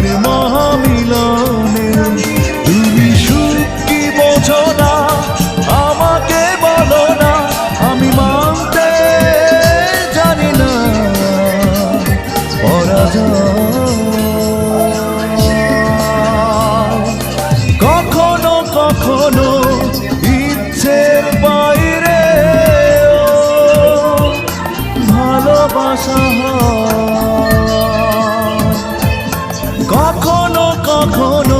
প্রাণের মহামিলনে। তুমি সুখ কি বোঝো না, আমাকে বলো না, আমি মানতে জানি না পরাজয়। কখনো কখনো ইচ্ছের বাইরে ভালোবাসা হয়, কখনো কখনো